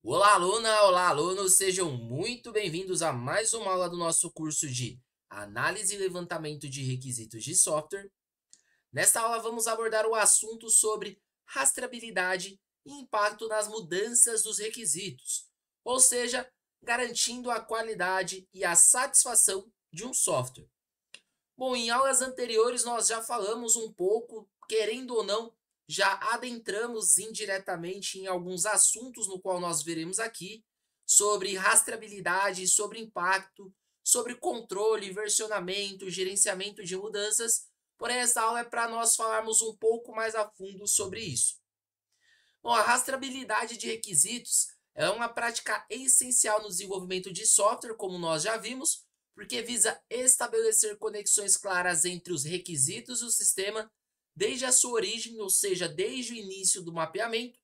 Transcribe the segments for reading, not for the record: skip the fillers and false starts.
Olá, aluna! Olá, alunos! Sejam muito bem-vindos a mais uma aula do nosso curso de Análise e Levantamento de Requisitos de Software. Nesta aula, vamos abordar o assunto sobre rastreabilidade e impacto nas mudanças dos requisitos, ou seja, garantindo a qualidade e a satisfação de um software. Bom, em aulas anteriores nós já falamos um pouco, querendo ou não, já adentramos indiretamente em alguns assuntos no qual nós veremos aqui, sobre rastreabilidade, sobre impacto, sobre controle, versionamento, gerenciamento de mudanças, porém essa aula é para nós falarmos um pouco mais a fundo sobre isso. Bom, a rastreabilidade de requisitos é uma prática essencial no desenvolvimento de software, como nós já vimos, porque visa estabelecer conexões claras entre os requisitos do sistema, desde a sua origem, ou seja, desde o início do mapeamento,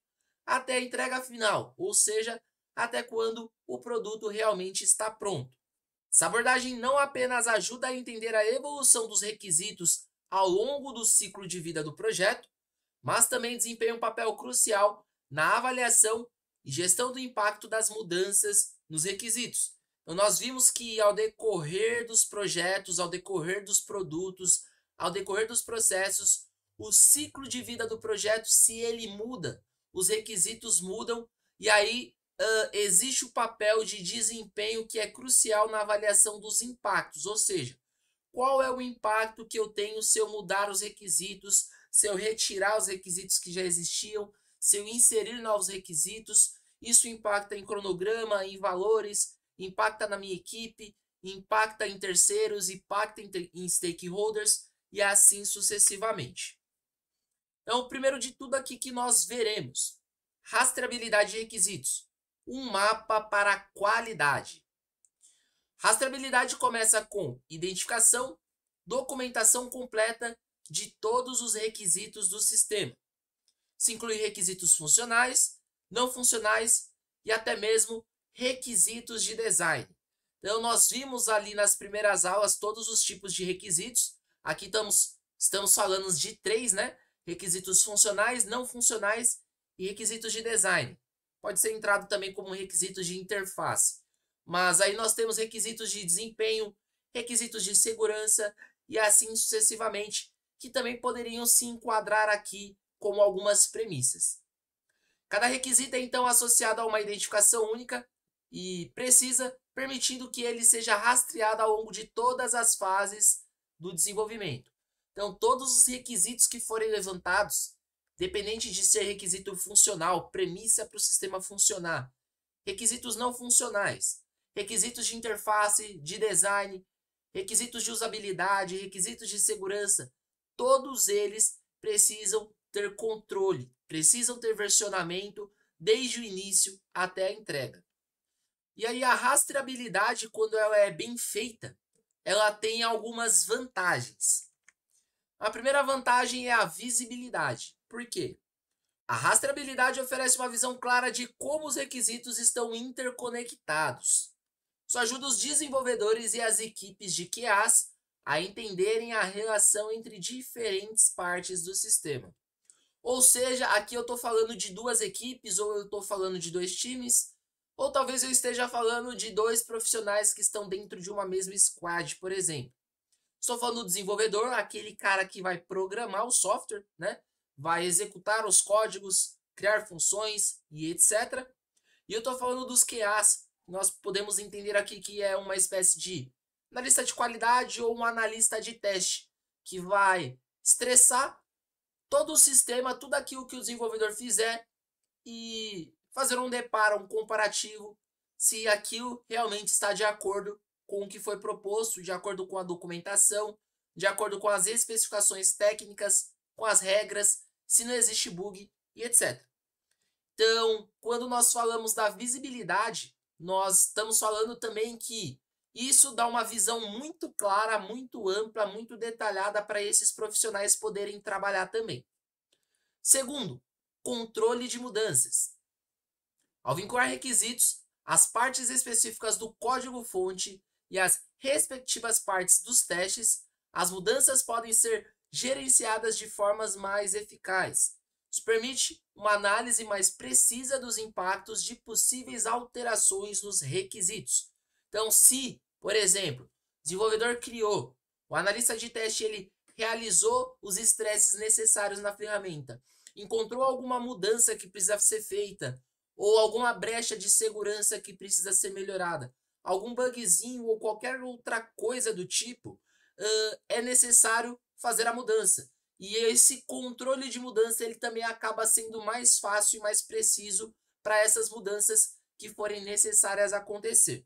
até a entrega final, ou seja, até quando o produto realmente está pronto. Essa abordagem não apenas ajuda a entender a evolução dos requisitos ao longo do ciclo de vida do projeto, mas também desempenha um papel crucial na avaliação e gestão do impacto das mudanças nos requisitos. Então, nós vimos que ao decorrer dos projetos, ao decorrer dos produtos, ao decorrer dos processos, o ciclo de vida do projeto, se ele muda, os requisitos mudam, e aí existe o papel de desempenho que é crucial na avaliação dos impactos, ou seja, qual é o impacto que eu tenho se eu mudar os requisitos, se eu retirar os requisitos que já existiam, se eu inserir novos requisitos. Isso impacta em cronograma, em valores, impacta na minha equipe, impacta em terceiros, impacta em stakeholders e assim sucessivamente. Então, o primeiro de tudo aqui que nós veremos: rastreabilidade de requisitos, um mapa para a qualidade. Rastreabilidade começa com identificação, documentação completa de todos os requisitos do sistema. Isso inclui requisitos funcionais, não funcionais e até mesmo requisitos de design. Então, nós vimos ali nas primeiras aulas todos os tipos de requisitos. Aqui estamos falando de três, né? Requisitos funcionais, não funcionais e requisitos de design. Pode ser entrado também como requisitos de interface. Mas aí nós temos requisitos de desempenho, requisitos de segurança e assim sucessivamente, que também poderiam se enquadrar aqui como algumas premissas. Cada requisito é então associado a uma identificação única e precisa, permitindo que ele seja rastreado ao longo de todas as fases do desenvolvimento. Então, todos os requisitos que forem levantados, dependente de ser requisito funcional, premissa para o sistema funcionar, requisitos não funcionais, requisitos de interface, de design, requisitos de usabilidade, requisitos de segurança, todos eles precisam ter controle, precisam ter versionamento desde o início até a entrega. E aí a rastreabilidade, quando ela é bem feita, ela tem algumas vantagens. A primeira vantagem é a visibilidade. Por quê? A rastreabilidade oferece uma visão clara de como os requisitos estão interconectados. Isso ajuda os desenvolvedores e as equipes de QAs a entenderem a relação entre diferentes partes do sistema. Ou seja, aqui eu estou falando de duas equipes, ou eu estou falando de dois times, ou talvez eu esteja falando de dois profissionais que estão dentro de uma mesma squad, por exemplo. Estou falando do desenvolvedor, aquele cara que vai programar o software, né? Vai executar os códigos, criar funções e etc. E eu estou falando dos QAs. Nós podemos entender aqui que é uma espécie de analista de qualidade ou um analista de teste, que vai estressar todo o sistema, tudo aquilo que o desenvolvedor fizer e fazer um deparo, um comparativo, se aquilo realmente está de acordo com o que foi proposto, de acordo com a documentação, de acordo com as especificações técnicas, com as regras, se não existe bug e etc. Então, quando nós falamos da visibilidade, nós estamos falando também que isso dá uma visão muito clara, muito ampla, muito detalhada para esses profissionais poderem trabalhar também. Segundo, controle de mudanças. Ao vincular requisitos, as partes específicas do código-fonte e as respectivas partes dos testes, as mudanças podem ser gerenciadas de formas mais eficazes. Isso permite uma análise mais precisa dos impactos de possíveis alterações nos requisitos. Então, se, por exemplo, o desenvolvedor criou, o analista de teste ele realizou os estresses necessários na ferramenta, encontrou alguma mudança que precisa ser feita, ou alguma brecha de segurança que precisa ser melhorada, algum bugzinho ou qualquer outra coisa do tipo, é necessário fazer a mudança. E esse controle de mudança ele também acaba sendo mais fácil e mais preciso para essas mudanças que forem necessárias acontecer.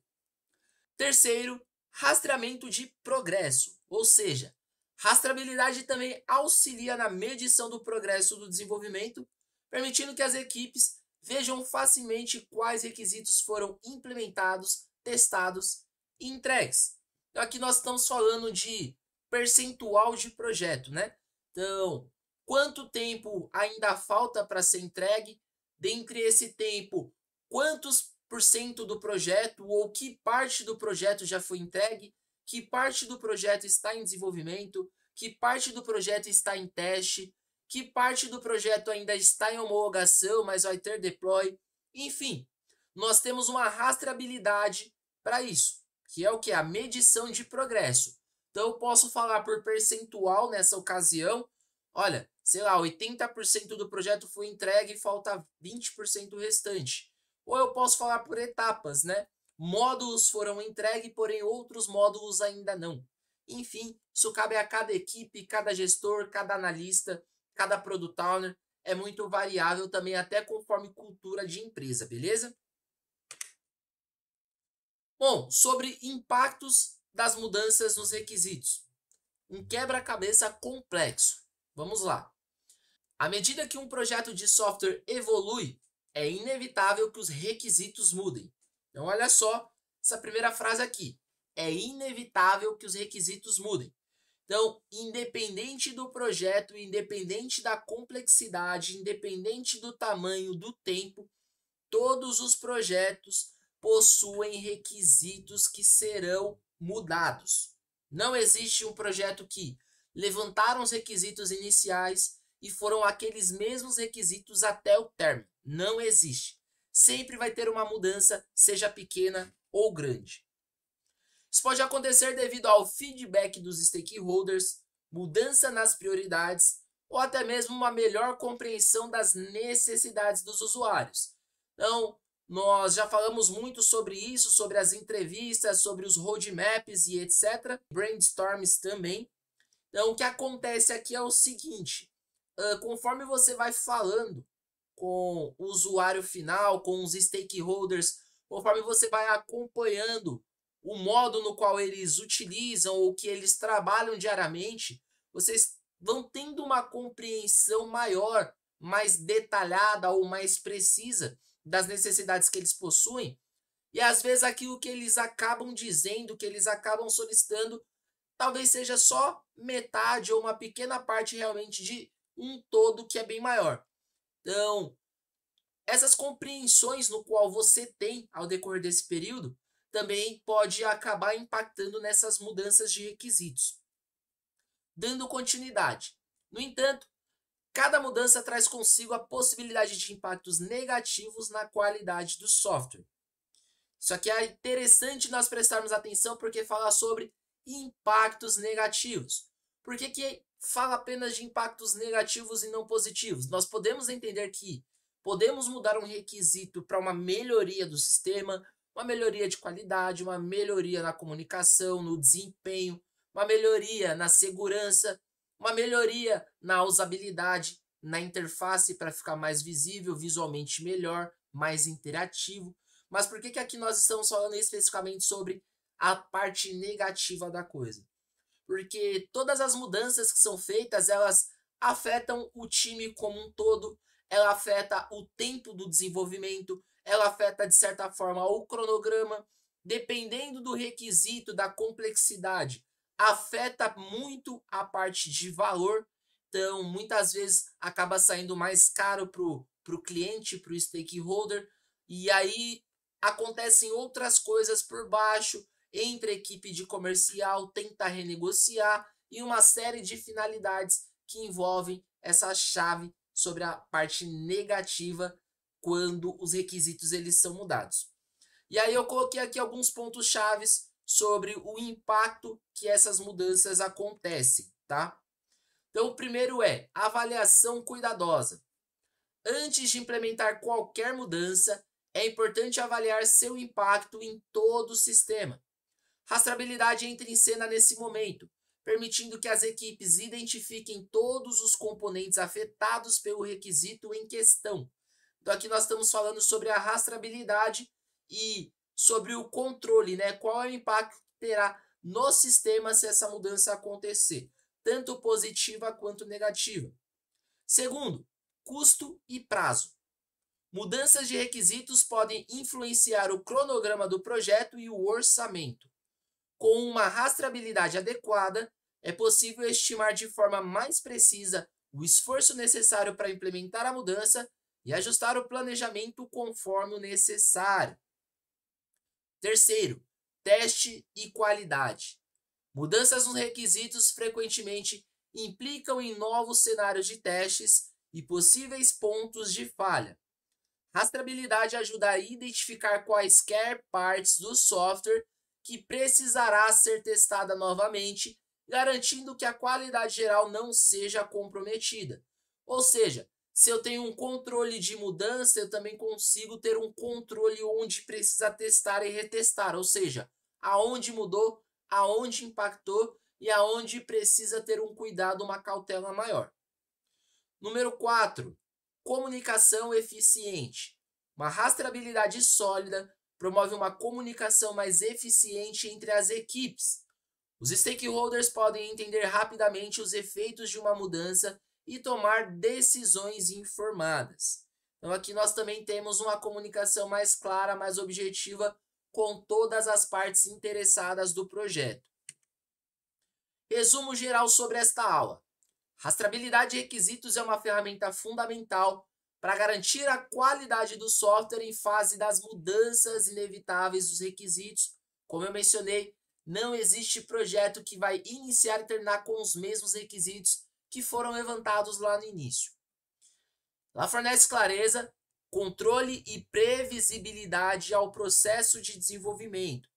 Terceiro, rastreamento de progresso, ou seja, rastreabilidade também auxilia na medição do progresso do desenvolvimento, permitindo que as equipes vejam facilmente quais requisitos foram implementados, testados e entregues. Então aqui nós estamos falando de percentual de projeto, né? Então, quanto tempo ainda falta para ser entregue? Dentre esse tempo, quantos por cento do projeto ou que parte do projeto já foi entregue? Que parte do projeto está em desenvolvimento? Que parte do projeto está em teste? Que parte do projeto ainda está em homologação, mas vai ter deploy? Enfim, nós temos uma rastreabilidade para isso, que é o que? A medição de progresso. Então, eu posso falar por percentual nessa ocasião. Olha, sei lá, 80% do projeto foi entregue e falta 20% restante. Ou eu posso falar por etapas, né? Módulos foram entregues, porém outros módulos ainda não. Enfim, isso cabe a cada equipe, cada gestor, cada analista, cada product owner. É muito variável também, até conforme cultura de empresa, beleza? Bom, sobre impactos das mudanças nos requisitos. Um quebra-cabeça complexo. Vamos lá. À medida que um projeto de software evolui, é inevitável que os requisitos mudem. Então, olha só essa primeira frase aqui. É inevitável que os requisitos mudem. Então, independente do projeto, independente da complexidade, independente do tamanho, do tempo, todos os projetos possuem requisitos que serão mudados. Não existe um projeto que levantaram os requisitos iniciais e foram aqueles mesmos requisitos até o término. Não existe. Sempre vai ter uma mudança, seja pequena ou grande. Isso pode acontecer devido ao feedback dos stakeholders, mudança nas prioridades ou até mesmo uma melhor compreensão das necessidades dos usuários. Então, nós já falamos muito sobre isso, sobre as entrevistas, sobre os roadmaps e etc. Brainstorms também. Então, o que acontece aqui é o seguinte, conforme você vai falando com o usuário final, com os stakeholders, conforme você vai acompanhando o modo no qual eles utilizam ou que eles trabalham diariamente, vocês vão tendo uma compreensão maior, mais detalhada ou mais precisa das necessidades que eles possuem. E às vezes aquilo que eles acabam dizendo, que eles acabam solicitando, talvez seja só metade ou uma pequena parte realmente de um todo que é bem maior. Então, essas compreensões no qual você tem ao decorrer desse período também pode acabar impactando nessas mudanças de requisitos. Dando continuidade. No entanto, cada mudança traz consigo a possibilidade de impactos negativos na qualidade do software. Isso aqui é interessante nós prestarmos atenção porque fala sobre impactos negativos. Por que fala apenas de impactos negativos e não positivos? Nós podemos entender que podemos mudar um requisito para uma melhoria do sistema, uma melhoria de qualidade, uma melhoria na comunicação, no desempenho, uma melhoria na segurança, uma melhoria na usabilidade, na interface para ficar mais visível, visualmente melhor, mais interativo. Mas por que aqui nós estamos falando especificamente sobre a parte negativa da coisa? Porque todas as mudanças que são feitas, elas afetam o time como um todo, ela afeta o tempo do desenvolvimento, ela afeta de certa forma o cronograma, dependendo do requisito, da complexidade, afeta muito a parte de valor, então muitas vezes acaba saindo mais caro para o cliente, para o stakeholder, e aí acontecem outras coisas por baixo, entre a equipe de comercial, tentar renegociar e uma série de finalidades que envolvem essa chave sobre a parte negativa quando os requisitos eles são mudados. E aí eu coloquei aqui alguns pontos chaves sobre o impacto que essas mudanças acontecem, tá? Então, o primeiro é avaliação cuidadosa. Antes de implementar qualquer mudança, é importante avaliar seu impacto em todo o sistema. Rastreabilidade entra em cena nesse momento, permitindo que as equipes identifiquem todos os componentes afetados pelo requisito em questão. Então, aqui nós estamos falando sobre a rastreabilidade e sobre o controle, né? Qual é o impacto que terá no sistema se essa mudança acontecer, tanto positiva quanto negativa. Segundo, custo e prazo. Mudanças de requisitos podem influenciar o cronograma do projeto e o orçamento. Com uma rastreabilidade adequada, é possível estimar de forma mais precisa o esforço necessário para implementar a mudança e ajustar o planejamento conforme o necessário. Terceiro, teste e qualidade. Mudanças nos requisitos frequentemente implicam em novos cenários de testes e possíveis pontos de falha. Rastreabilidade ajuda a identificar quaisquer partes do software que precisará ser testada novamente, garantindo que a qualidade geral não seja comprometida. Ou seja, se eu tenho um controle de mudança, eu também consigo ter um controle onde precisa testar e retestar, ou seja, aonde mudou, aonde impactou e aonde precisa ter um cuidado, uma cautela maior. Número 4, comunicação eficiente. Uma rastreabilidade sólida promove uma comunicação mais eficiente entre as equipes. Os stakeholders podem entender rapidamente os efeitos de uma mudança e tomar decisões informadas. Então aqui nós também temos uma comunicação mais clara, mais objetiva com todas as partes interessadas do projeto. Resumo geral sobre esta aula. Rastreabilidade de requisitos é uma ferramenta fundamental para garantir a qualidade do software em fase das mudanças inevitáveis dos requisitos. Como eu mencionei, não existe projeto que vai iniciar e terminar com os mesmos requisitos que foram levantados lá no início. Ela fornece clareza, controle e previsibilidade ao processo de desenvolvimento,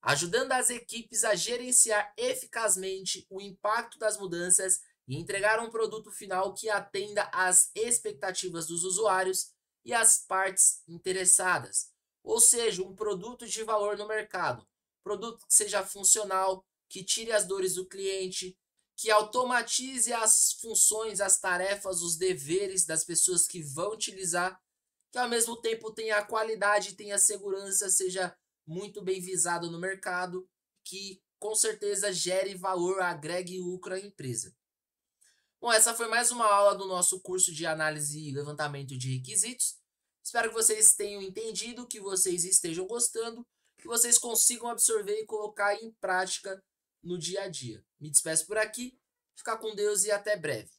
ajudando as equipes a gerenciar eficazmente o impacto das mudanças e entregar um produto final que atenda às expectativas dos usuários e às partes interessadas. Ou seja, um produto de valor no mercado. Produto que seja funcional, que tire as dores do cliente, que automatize as funções, as tarefas, os deveres das pessoas que vão utilizar, que ao mesmo tempo tenha a qualidade, tenha a segurança, seja muito bem visado no mercado, que com certeza gere valor, agregue lucro à empresa. Bom, essa foi mais uma aula do nosso curso de análise e levantamento de requisitos. Espero que vocês tenham entendido, que vocês estejam gostando, que vocês consigam absorver e colocar em prática no dia a dia. Me despeço por aqui, fica com Deus e até breve.